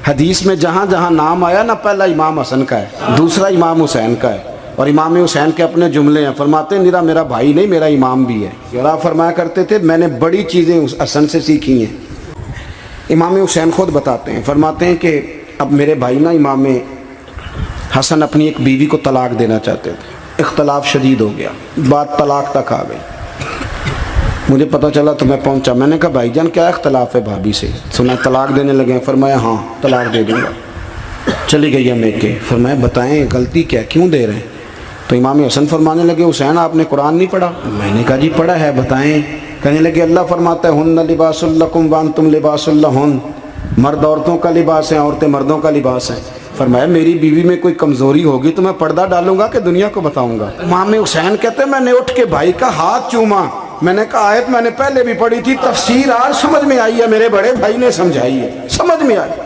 حدیث میں جہاں جہاں نام آیا نا، پہلا امام حسن کا ہے، دوسرا امام حسین کا ہے، اور امام حسین کے اپنے جملے ہیں، فرماتے ہیں میرا بھائی نہیں، میرا امام بھی ہے۔ اور آپ فرمایا کرتے تھے میں نے بڑی چیزیں اس حسن سے سیکھی ہیں۔ امام حسین خود بتاتے ہیں، فرماتے ہیں کہ اب میرے بھائی نا امام حسن اپنی ایک بیوی کو طلاق دینا چاہتے تھے، اختلاف شدید ہو گیا، بات طلاق تک آ گئی۔ مجھے پتہ چلا تو میں پہنچا، میں نے کہا بھائی جان کیا اختلاف ہے بھابھی سے، سنا طلاق دینے لگے ہیں؟ فرمایا ہاں طلاق دے دوں گا۔ چلی گئی ہے میکے، فرمایا بتائیں غلطی کیا، کیوں دے رہے ہیں؟ تو امام حسن فرمانے لگے حسین آپ نے قرآن نہیں پڑھا؟ میں نے کہا جی پڑھا ہے، بتائیں۔ کہنے لگے اللہ فرماتا ہے ہن لباس لکم وانتم لباس لہن، مرد عورتوں کا لباس ہیں، عورتیں مردوں کا لباس ہیں۔ فرمایا میری بیوی میں کوئی کمزوری ہوگی تو میں پردہ ڈالوں گا کہ دنیا کو بتاؤں گا؟ امام حسین کہتے ہیں میں نے اٹھ کے بھائی کا ہاتھ چوما، میں نے کہا آیت میں نے پہلے بھی پڑھی تھی، تفسیر آج سمجھ میں آئی ہے، میرے بڑے بھائی نے سمجھائی ہے، سمجھ میں آئی۔